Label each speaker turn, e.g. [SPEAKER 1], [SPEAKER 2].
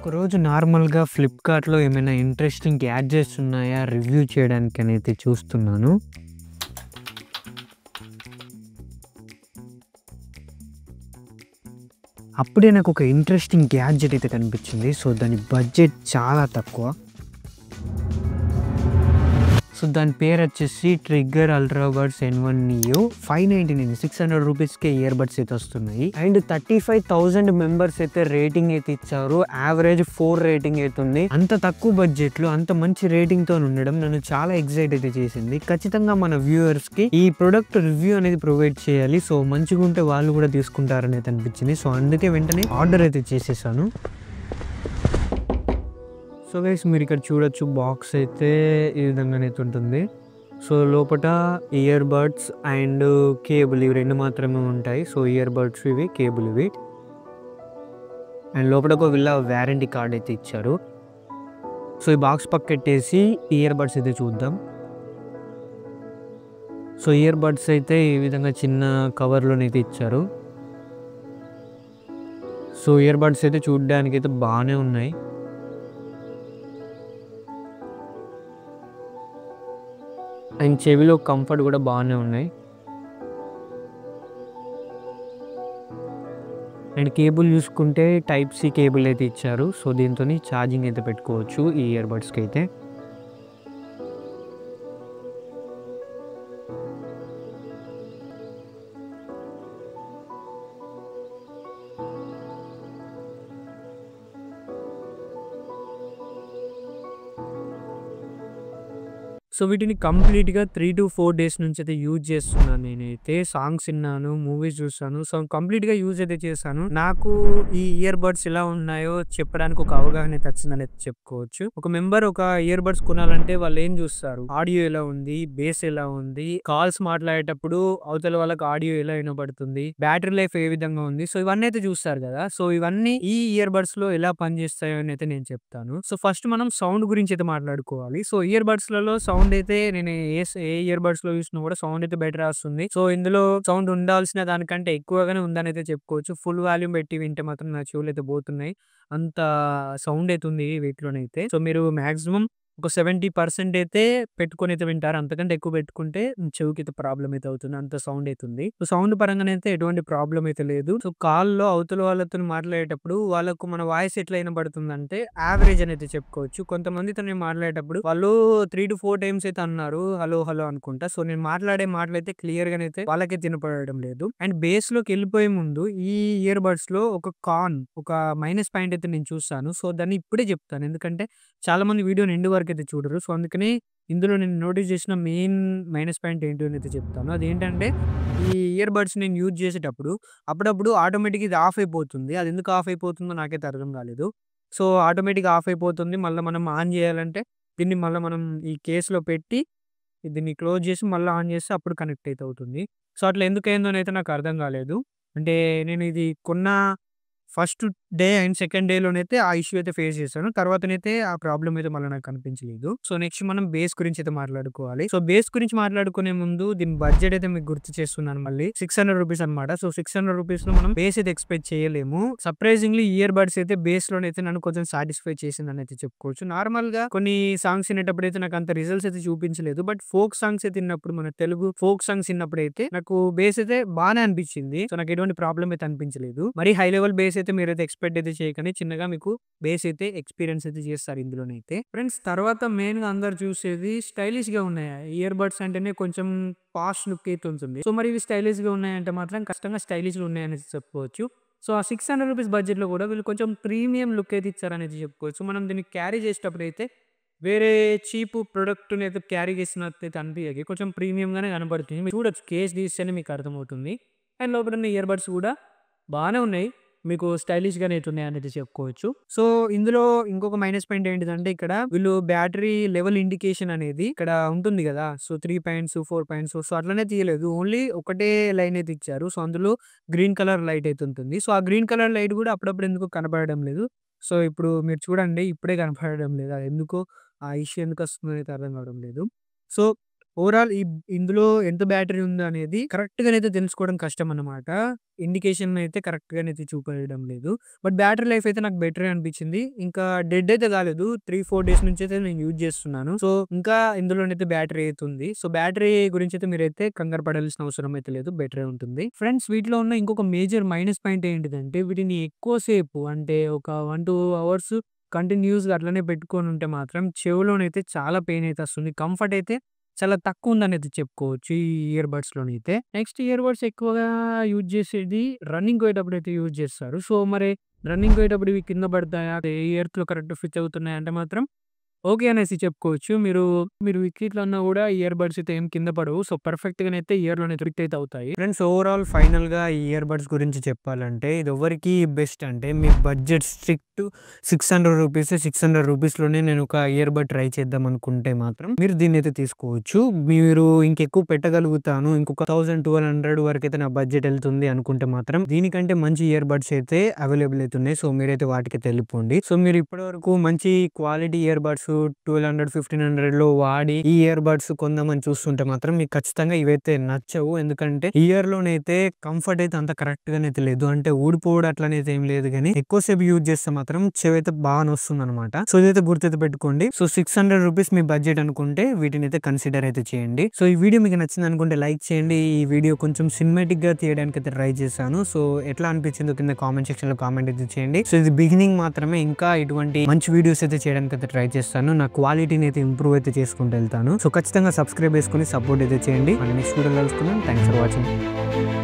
[SPEAKER 1] ఒకరోజు నార్మల్‌గా ఫ్లిప్‌కార్ట్‌లో ఏమైనా ఇంట్రెస్టింగ్ గ్యాడ్జెట్స్ ఉన్నాయా రివ్యూ చేయడానికనైతే చూస్తున్నాను. అప్పుడే నాకొక ఇంట్రెస్టింగ్ గ్యాడ్జెట్ అయితే కనిపించింది. సో, దాని బడ్జెట్ చాలా తక్కువ. సో, దాని పేరొచ్చేసి trigger ultra buds N1 neo 599 600 రూపీస్‌కే ఇయర్ బడ్స్ అయితే వస్తున్నాయి. అండ్ 35,000 మెంబర్స్ అయితే రేటింగ్ అయితే ఇచ్చారు. యావరేజ్ 4 రేటింగ్ అయితే ఉంది. అంత తక్కువ బడ్జెట్‌లో అంత మంచి రేటింగ్‌తో ఉండడం నన్ను చాలా ఎక్సైట్ అయితే చేసింది. ఖచ్చితంగా మన వ్యూవర్స్‌కి ఈ ప్రొడక్ట్ రివ్యూ అనేది ప్రొవైడ్ చేయాలి. సో, మంచిగా ఉంటే వాళ్ళు కూడా తీసుకుంటారని అయితే అనిపించింది. సో, అందుకే వెంటనే ఆర్డర్ అయితే చేసేసాను. సో గైస్ మీరు ఇక్కడ చూడొచ్చు బాక్స్ అయితే ఈ విధంగానైతే ఉంటుంది. సో లోపట ఇయర్ బడ్స్ అండ్ కేబుల్ ఇవి 2 మాత్రమే ఉంటాయి. సో ఇయర్ బడ్స్ ఇవి, కేబుల్ ఇవి. అండ్ లోపల ఒక వారంటీ కార్డ్ అయితే ఇచ్చారు. సో ఈ బాక్స్ పక్కెట్టేసి ఇయర్ బడ్స్ అయితే చూద్దాం. సో ఇయర్ బడ్స్ అయితే ఈ విధంగా చిన్న కవర్లోనైతే ఇచ్చారు. సో ఇయర్ బడ్స్ అయితే చూడడానికి అయితే బాగానే ఉన్నాయి. అండ్ చెవిలో కంఫర్ట్ కూడా బాగానే ఉన్నాయి. అండ్ కేబుల్ చూసుకుంటే టైప్ సి కేబుల్ అయితే ఇచ్చారు. సో దీంతోని ఛార్జింగ్ అయితే పెట్టుకోవచ్చు ఈ ఇయర్ బడ్స్కి అయితే. సో వీటిని కంప్లీట్‌గా 3-4 డేస్ నుంచి అయితే యూజ్ చేస్తున్నాను నేనైతే. సాంగ్స్ విన్నాను, మూవీస్ చూసాను. సో కంప్లీట్‌గా యూజ్ అయితే చేశాను. నాకు ఈ ఇయర్ బడ్స్ ఎలా ఉన్నాయో చెప్పడానికి ఒక అవగాహన అయితే వచ్చిందని అయితే చెప్పుకోవచ్చు. ఒక మెంబర్ ఒక ఇయర్ బడ్స్ కొనాలంటే వాళ్ళు ఏం చూస్తారు? ఆడియో ఎలా ఉంది? బేస్ ఎలా ఉంది? కాల్స్ మాట్లాడేటప్పుడు అవతల వాళ్ళకి ఆడియో ఎలా వినబడుతుంది? బ్యాటరీ లైఫ్ ఏ విధంగా ఉంది? సో ఇవన్నీ అయితే చూస్తారు కదా! సో ఇవన్నీ ఈ ఇయర్ బడ్స్‌లో ఎలా పనిచేస్తాయో అని అయితే నేను చెప్తాను. సో ఫస్ట్ మనం సౌండ్ గురించి అయితే మాట్లాడుకోవాలి. సో ఇయర్ బడ్స్‌లలో సౌండ్ అయితే నేను ఏ ఇయర్ బడ్స్‌లో చూసినా కూడా సౌండ్ అయితే బెటర్ వస్తుంది. సో ఇందులో సౌండ్ ఉండాల్సిన దానికంటే ఎక్కువగానే ఉందని అయితే చెప్పుకోవచ్చు. ఫుల్ వాల్యూమ్ పెట్టి వింటే మాత్రం నా చెవులు అయితే పోతున్నాయి. అంత సౌండ్ అయితే ఉంది వీటిలోనైతే. సో మీరు మాక్సిమం ఒక 70% అయితే పెట్టుకొనైతే వింటారు. అంతకంటే ఎక్కువ పెట్టుకుంటే చెవికైతే ప్రాబ్లమ్ అయితే అవుతుంది. అంత సౌండ్ అయితే ఉంది. సో సౌండ్ పరంగానైతే ఎటువంటి ప్రాబ్లమ్ అయితే లేదు. సో కాల్‌లో అవతల వాళ్ళతోని మాట్లాడేటప్పుడు వాళ్ళకు మన వాయిస్ ఎట్లా వినబడుతుందంటే యావరేజ్ అని అయితే చెప్పుకోవచ్చు. కొంతమందితో నేను మాట్లాడేటప్పుడు వాళ్ళు 3-4 టైమ్స్ అయితే అన్నారు. హలో, హలో అనుకుంటా. సో నేను మాట్లాడే మాటలైతే క్లియర్‌గానైతే వాళ్ళకైతే వినపడడం లేదు. అండ్ బేస్‌లోకెళ్ళిపోయే ముందు ఈ ఇయర్ బడ్స్‌లో ఒక మైనస్ పాయింట్ అయితే నేను చూసాను. సో దాన్ని ఇప్పుడే చెప్తాను. ఎందుకంటే చాలా మంది వీడియోని ఎండ్ వరకు అయితే చూడరు. సో అందుకని ఇందులో నేను నోటీస్ చేసిన మెయిన్ మైనస్ పాయింట్ ఏంటి అని అయితే చెప్తాను. అదేంటంటే ఈ ఇయర్ బడ్స్ నేను యూజ్ చేసేటప్పుడు అప్పుడప్పుడు ఆటోమేటిక్‌గా ఇది ఆఫ్ అయిపోతుంది. అది ఎందుకు ఆఫ్ అయిపోతుందో నాకైతే అర్థం కాలేదు. సో ఆటోమేటిక్‌గా ఆఫ్ అయిపోతుంది. మళ్ళా మనం ఆన్ చేయాలంటే దీన్ని మళ్ళా మనం ఈ కేస్‌లో పెట్టి దీన్ని క్లోజ్ చేసి మళ్ళా ఆన్ చేస్తే అప్పుడు కనెక్ట్ అయితే అవుతుంది. సో అట్లా ఎందుకయిందోనైతే నాకు అర్థం కాలేదు. అంటే నేను ఇది కొన్న ఫస్ట్ డే అండ్ సెకండ్ డేలోనైతే ఆ ఇష్యూ అయితే ఫేస్ చేశాను. తర్వాతనైతే ఆ ప్రాబ్లమ్ అయితే మళ్ళీ నాకు కనిపించలేదు. సో నెక్స్ట్ మనం బేస్ గురించి అయితే మాట్లాడుకోవాలి. సో బేస్ గురించి మాట్లాడుకునే ముందు దీని బడ్జెట్ అయితే మీకు గుర్తు చేస్తున్నాను మళ్ళీ. 600 రూపీస్ అనమాట. సో 600 రూపీస్‌లో మనం బేస్ అయితే ఎక్స్‌పెక్ట్ చేయలేము. సర్ప్రైజింగ్‌లీ ఇయర్ బడ్స్ అయితే బేస్‌లోనైతే నన్ను కొంచెం సాటిస్ఫై చేసిందని అయితే చెప్పుకోవచ్చు. నార్మల్‌గా కొన్ని సాంగ్స్ వినేటప్పుడైతే నాకు అంత రిజల్ట్స్ అయితే చూపించలేదు. బట్ ఫోక్ సాంగ్స్ అయితే విన్నప్పుడు మన తెలుగు ఫోక్ సాంగ్స్ విన్నప్పుడైతే నాకు బేస్ అయితే బానే అనిపించింది. సో నాకు ఎటువంటి ప్రాబ్లమ్ అయితే అనిపించలేదు. మరి హై లెవెల్ బేస్ అయితే మీరైతే ఎక్స్‌పెక్ట్ అయితే చేయకండి. చిన్నగా మీకు బేస్ అయితే ఎక్స్‌పీరియన్స్ అయితే చేస్తారు ఇందులోనైతే. ఫ్రెండ్స్ తర్వాత మెయిన్‌గా అందరూ చూసేది స్టైలిష్‌గా ఉన్నాయా? ఇయర్ బడ్స్ అంటేనే కొంచెం పాష్ లుక్ అయితే ఉంటుంది. సో మరి ఇవి స్టైలిష్‌గా ఉన్నాయంటే మాత్రం ఖచ్చితంగా స్టైలిష్‌గా ఉన్నాయని చెప్పుకోవచ్చు. సో ఆ 600 రూపీస్ బడ్జెట్‌లో కూడా వీళ్ళు కొంచెం ప్రీమియం లుక్ అయితే ఇచ్చారనేది చెప్పుకోవచ్చు. మనం దీన్ని క్యారీ చేసేటప్పుడైతే వేరే చీప్ ప్రొడక్ట్‌ని అయితే క్యారీ చేసినట్టయితే అనిపియదు. కొంచెం ప్రీమియంగానే కనపడుతుంది. మీరు చూడొచ్చు కేస్ తీస్తేనే మీకు అర్థమవుతుంది. అండ్ లోపల ఉన్న ఇయర్ బడ్స్ కూడా బానే ఉన్నాయి. మీకు స్టైలిష్‌గానే అయితే ఉన్నాయనేది చెప్పుకోవచ్చు. సో ఇందులో ఇంకొక మైనస్ పాయింట్ ఏంటిదంటే ఇక్కడ వీళ్ళు బ్యాటరీ లెవెల్ ఇండికేషన్ అనేది ఇక్కడ ఉంటుంది గదా! సో 3 పాయింట్స్, 4 పాయింట్స్ సో అట్లనే తీయలేదు. ఓన్లీ ఒకటే లైన్ అయితే ఇచ్చారు. సో అందులో గ్రీన్ కలర్ లైట్ అయితే ఉంటుంది. సో ఆ గ్రీన్ కలర్ లైట్ కూడా అప్పుడప్పుడు ఎందుకో కనపడడం లేదు. సో ఇప్పుడు మీరు చూడండి ఇప్పుడే కనపడడం లేదు. అది ఎందుకో ఆ ఇష్యూ ఎందుకొస్తుందో అయితే అర్థం కావడం లేదు. సో ఓవరాల్ ఇందులో ఎంత బ్యాటరీ ఉందనేది కరెక్ట్‌గానైతే తెలుసుకోవడం కష్టమన్నమాట. ఇండికేషన్ అయితే కరెక్ట్‌గానైతే చూపెయడం లేదు. బట్ బ్యాటరీ లైఫ్ అయితే నాకు బెటరే అనిపించింది. ఇంకా డెడ్ అయితే కాలేదు. 3, 4 డేస్ నుంచయితే నేను యూజ్ చేస్తున్నాను. సో, ఇంకా ఇందులోనైతే బ్యాటరీ అయితే ఉంది. సో, బ్యాటరీ గురించైతే మీరైతే కంగారు పడాల్సిన అవసరం అయితే లేదు. బెటరే ఉంటుంది. ఫ్రెండ్స్ వీటిలో ఉన్న ఇంకొక మేజర్ మైనస్ పాయింట్ ఏంటిదంటే వీటిని ఎక్కువ సేపు అంటే ఒక 1, 2 అవర్స్ కంటిన్యూయస్‌గా అట్లనే పెట్టుకొనుంటే మాత్రం చెవులోనైతే చాలా పెయిన్ అయితే వస్తుంది. కంఫర్ట్ అయితే చాలా తక్కువుందనైతే చెప్పుకోవచ్చు. ఈ ఇయర్ బడ్స్‌లోనైతే. నెక్స్ట్ ఇయర్ బడ్స్ ఎక్కువగా యూజ్ చేసేది రన్నింగ్ పోయేటప్పుడైతే యూజ్ చేస్తారు. సో, మరి రన్నింగ్ పోయేటప్పుడు ఇవి కింద పడతాయా? ఎయిర్‌లో కరెక్ట్ ఫిట్ అవుతున్నాయా? అంటే మాత్రం ఓకే అనేసి చెప్పుకోవచ్చు. మీరు వికెట్‌లో అన్నా గూడా ఇయర్ బడ్స్ అయితే ఏం కింద పడవు. సో, పర్ఫెక్ట్‌గానైతే ఇయర్‌లోనే ఫిట్ అయితే అవుతాయి. ఫ్రెండ్స్ ఓవరాల్ ఫైనల్‌గా ఈ ఇయర్ బడ్స్ గురించి చెప్పాలంటే ఇది ఎవరికి బెస్ట్ అంటే మీ బడ్జెట్ స్ట్రిక్ట్ రూ. 600 600 నేను ఒక ఇయర్ బడ్ ట్రై చేద్దాం అనుకుంటే మాత్రం మీరు దీన్నైతే తీసుకోవచ్చు. మీరు ఇంకెక్కువ పెట్టగలుగుతాను. ఇంకొక 1000, 1200 వరకైతే నా బడ్జెట్ ఎళ్తుంది అనుకుంటే మాత్రం దీనికంటే మంచి ఇయర్ బడ్స్ అయితే అవైలబుల్ అయితే ఉన్నాయి. సో, మీరైతే వాటికైతే ఎళ్ళిపోండి. సో, మీరు ఇప్పటివరకు మంచి క్వాలిటీ ఇయర్ బడ్స్ 1200, 1500లో వాడి ఈ ఇయర్ బడ్స్ కొందామని చూస్తుంటే మాత్రం మీకు ఖచ్చితంగా ఇవైతే నచ్చవు. ఎందుకంటే ఇయర్‌లోనైతే కంఫర్ట్ అయితే అంత కరెక్ట్‌గానైతే లేదు. అంటే ఊడిపోవడం అట్లనైతే ఏం లేదు గానీ ఎక్కువ సేపు యూజ్ చేస్తే మాత్రం చెవైతే బాగా నొస్తుందనమాట. సో, ఇదైతే గుర్తైతే పెట్టుకోండి. సో, ₹600 మీ బడ్జెట్ అనుకుంటే వీటినైతే కన్సిడర్ అయితే చేయండి. సో, ఈ వీడియో మీకు నచ్చింది అనుకుంటే లైక్ చేయండి. ఈ వీడియో కొంచెం సినిమాటిక్‌గా తీయడానికైతే ట్రై చేశాను. సో, ఎట్లా అనిపించిందో కింద కామెంట్ సెక్షన్‌లో కామెంట్ అయితే చేయండి. సో, ఇది బిగినింగ్ మాత్రమే. ఇంకా ఇటువంటి మంచి వీడియోస్ అయితే చేయడానికైతే ట్రై చేస్తాను. నా క్వాలిటీని అయితే ఇంప్రూవ్ అయితే చేసుకుంటూ వెళ్తాను. సో, ఖచ్చితంగా సబ్స్క్రైబ్ చేసుకొని సపోర్ట్ అయితే చేయండి. మళ్ళీ నెక్స్ట్ వీడియోలో కలుసుకుందాం. Thanks for watching.